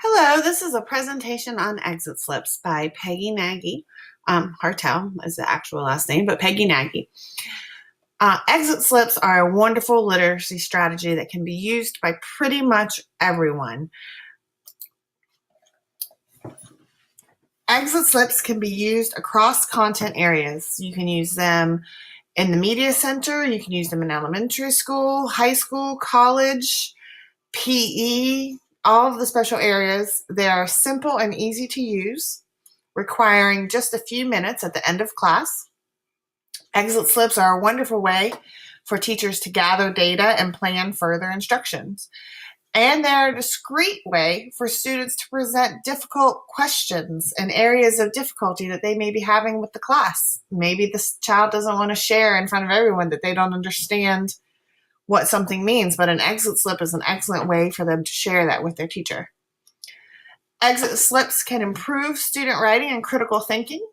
Hello, this is a presentation on exit slips by Peggy Nagy. Hartel is the actual last name, but Peggy Nagy. Exit slips are a wonderful literacy strategy that can be used by pretty much everyone. Exit slips can be used across content areas. You can use them in the media center, you can use them in elementary school, high school, college, PE, all of the special areas. They are simple and easy to use, requiring just a few minutes at the end of class. Exit slips are a wonderful way for teachers to gather data and plan further instructions. And they're a discreet way for students to present difficult questions and areas of difficulty that they may be having with the class. Maybe this child doesn't want to share in front of everyone that they don't understand what something means, but an exit slip is an excellent way for them to share that with their teacher. Exit slips can improve student writing and critical thinking.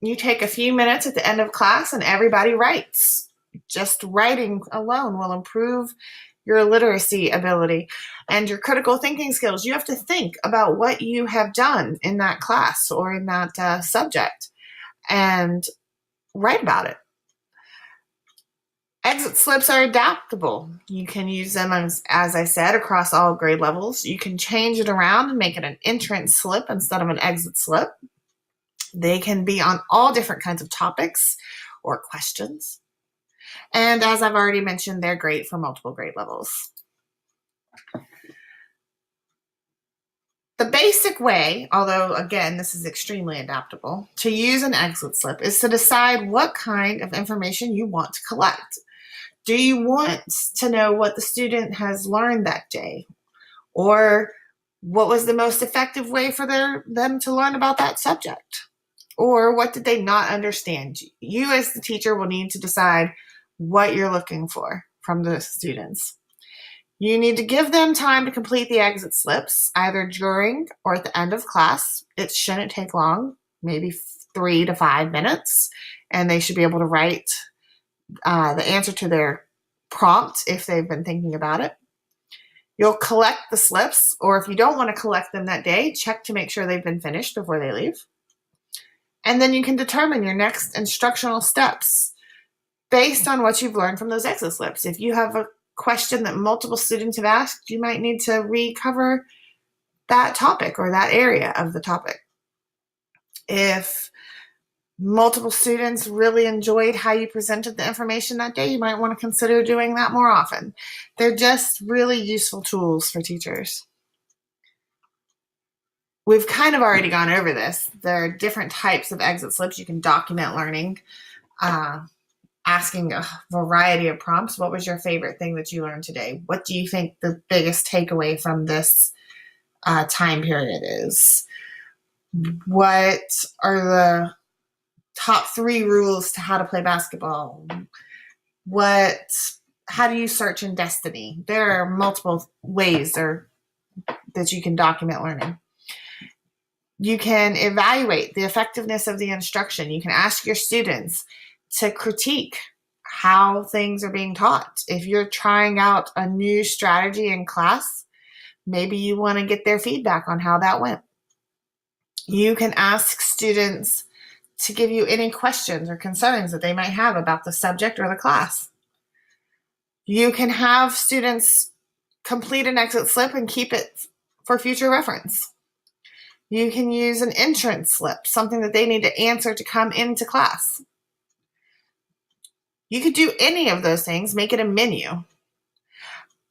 You take a few minutes at the end of class and everybody writes. Just writing alone will improve your literacy ability and your critical thinking skills. You have to think about what you have done in that class or in that subject and write about it. Exit slips are adaptable. You can use them, as I said, across all grade levels. You can change it around and make it an entrance slip instead of an exit slip. They can be on all different kinds of topics or questions. And as I've already mentioned, they're great for multiple grade levels. The basic way, although again, this is extremely adaptable, to use an exit slip is to decide what kind of information you want to collect. Do you want to know what the student has learned that day? Or what was the most effective way for them to learn about that subject? Or what did they not understand? You as the teacher will need to decide what you're looking for from the students. You need to give them time to complete the exit slips, either during or at the end of class. It shouldn't take long, maybe 3 to 5 minutes, and they should be able to write the answer to their prompt if they've been thinking about it. You'll collect the slips, or if you don't want to collect them that day, check to make sure they've been finished before they leave. And then you can determine your next instructional steps based on what you've learned from those exit slips. If you have a question that multiple students have asked, you might need to recover that topic or that area of the topic. If multiple students really enjoyed how you presented the information that day, you might want to consider doing that more often. They're just really useful tools for teachers. We've kind of already gone over this. There are different types of exit slips. You can document learning, asking a variety of prompts. What was your favorite thing that you learned today? What do you think the biggest takeaway from this time period is? What are the top 3 rules to how to play basketball? How do you search in Destiny? There are multiple ways that you can document learning. You can evaluate the effectiveness of the instruction. You can ask your students to critique how things are being taught. If you're trying out a new strategy in class, maybe you want to get their feedback on how that went. You can ask students to give you any questions or concerns that they might have about the subject or the class. You can have students complete an exit slip and keep it for future reference. You can use an entrance slip, something that they need to answer to come into class. You could do any of those things, make it a menu.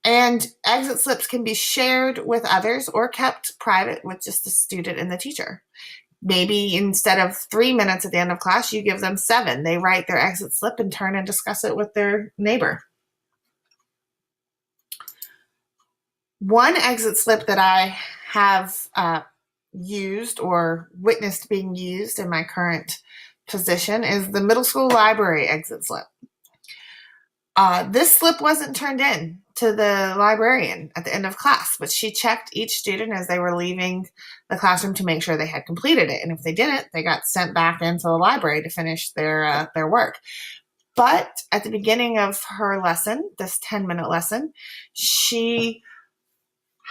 And exit slips can be shared with others or kept private with just the student and the teacher. Maybe instead of 3 minutes at the end of class, you give them 7. They write their exit slip and turn and discuss it with their neighbor. One exit slip that I have used or witnessed being used in my current position is the middle school library exit slip. This slip wasn't turned in to the librarian at the end of class, but she checked each student as they were leaving the classroom to make sure they had completed it. And if they didn't, they got sent back into the library to finish their work. But at the beginning of her lesson, this 10-minute lesson, she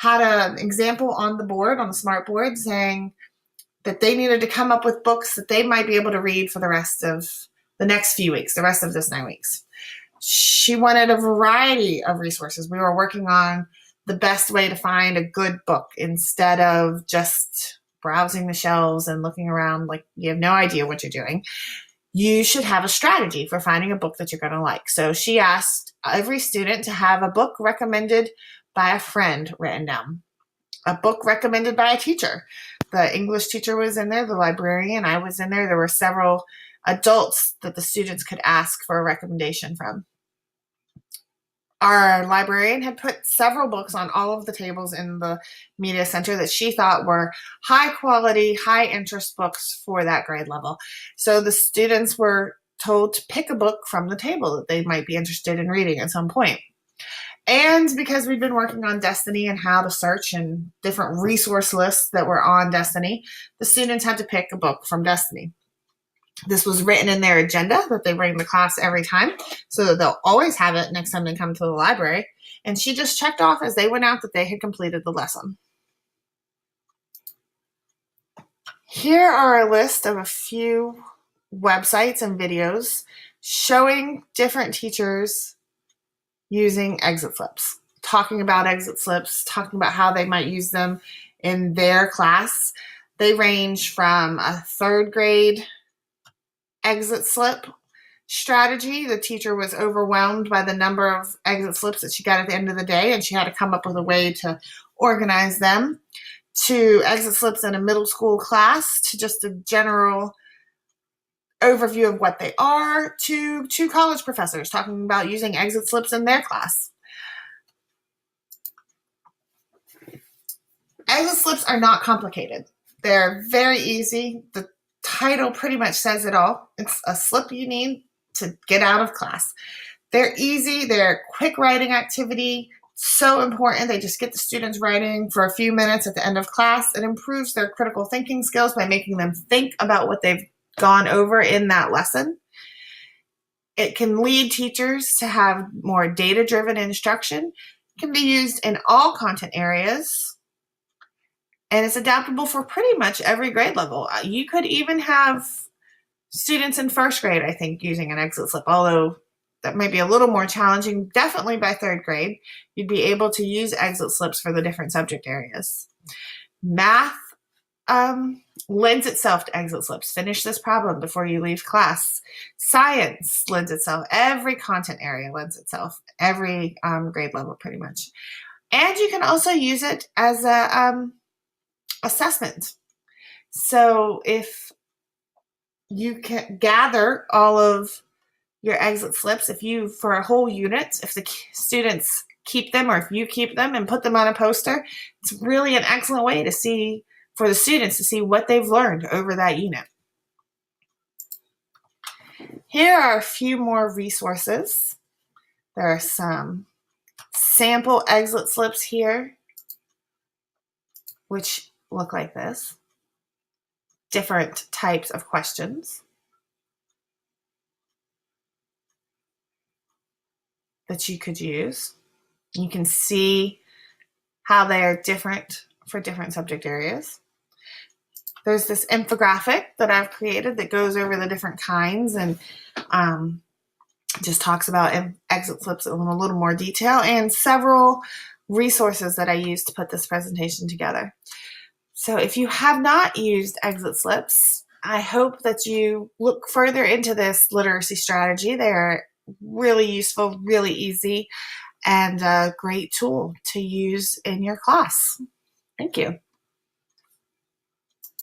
had an example on the board, on the smart board, saying that they needed to come up with books that they might be able to read for the rest of the next few weeks, the rest of this 9 weeks. She wanted a variety of resources. We were working on the best way to find a good book instead of just browsing the shelves and looking around like you have no idea what you're doing. You should have a strategy for finding a book that you're going to like. So she asked every student to have a book recommended by a friend written down, a book recommended by a teacher. The English teacher was in there, the librarian, I was in there. There were several adults that the students could ask for a recommendation from. Our librarian had put several books on all of the tables in the media center that she thought were high quality, high interest books for that grade level. So the students were told to pick a book from the table that they might be interested in reading at some point. And because we've been working on Destiny and how to search and different resource lists that were on Destiny, the students had to pick a book from Destiny. This was written in their agenda that they bring to class every time, so that they'll always have it next time they come to the library. And she just checked off as they went out that they had completed the lesson. Here are a list of a few websites and videos showing different teachers using exit slips, talking about exit slips, talking about how they might use them in their class. They range from a 3rd grade exit slip strategy. The teacher was overwhelmed by the number of exit slips that she got at the end of the day, and she had to come up with a way to organize them, to exit slips in a middle school class, to just a general overview of what they are, to college professors talking about using exit slips in their class. Exit slips are not complicated. They're very easy. The title pretty much says it all. It's a slip you need to get out of class. They're easy. They're a quick writing activity. So important. They just get the students writing for a few minutes at the end of class. It improves their critical thinking skills by making them think about what they've gone over in that lesson. It can lead teachers to have more data-driven instruction. It can be used in all content areas. And it's adaptable for pretty much every grade level. You could even have students in 1st grade, I think, using an exit slip, although that might be a little more challenging. Definitely by 3rd grade, you'd be able to use exit slips for the different subject areas. Math lends itself to exit slips. Finish this problem before you leave class. Science lends itself. Every content area lends itself. Every grade level, pretty much. And you can also use it as a assessment. So if you can gather all of your exit slips, if you, for a whole unit, if the students keep them or if you keep them and put them on a poster, it's really an excellent way to see, for the students to see what they've learned over that unit. Here are a few more resources. There are some sample exit slips here, which look like this. Different types of questions that you could use. You can see how they are different for different subject areas. There's this infographic that I've created that goes over the different kinds and just talks about exit slips in a little more detail, and several resources that I used to put this presentation together. So if you have not used exit slips, I hope that you look further into this literacy strategy. They're really useful, really easy, and a great tool to use in your class. Thank you.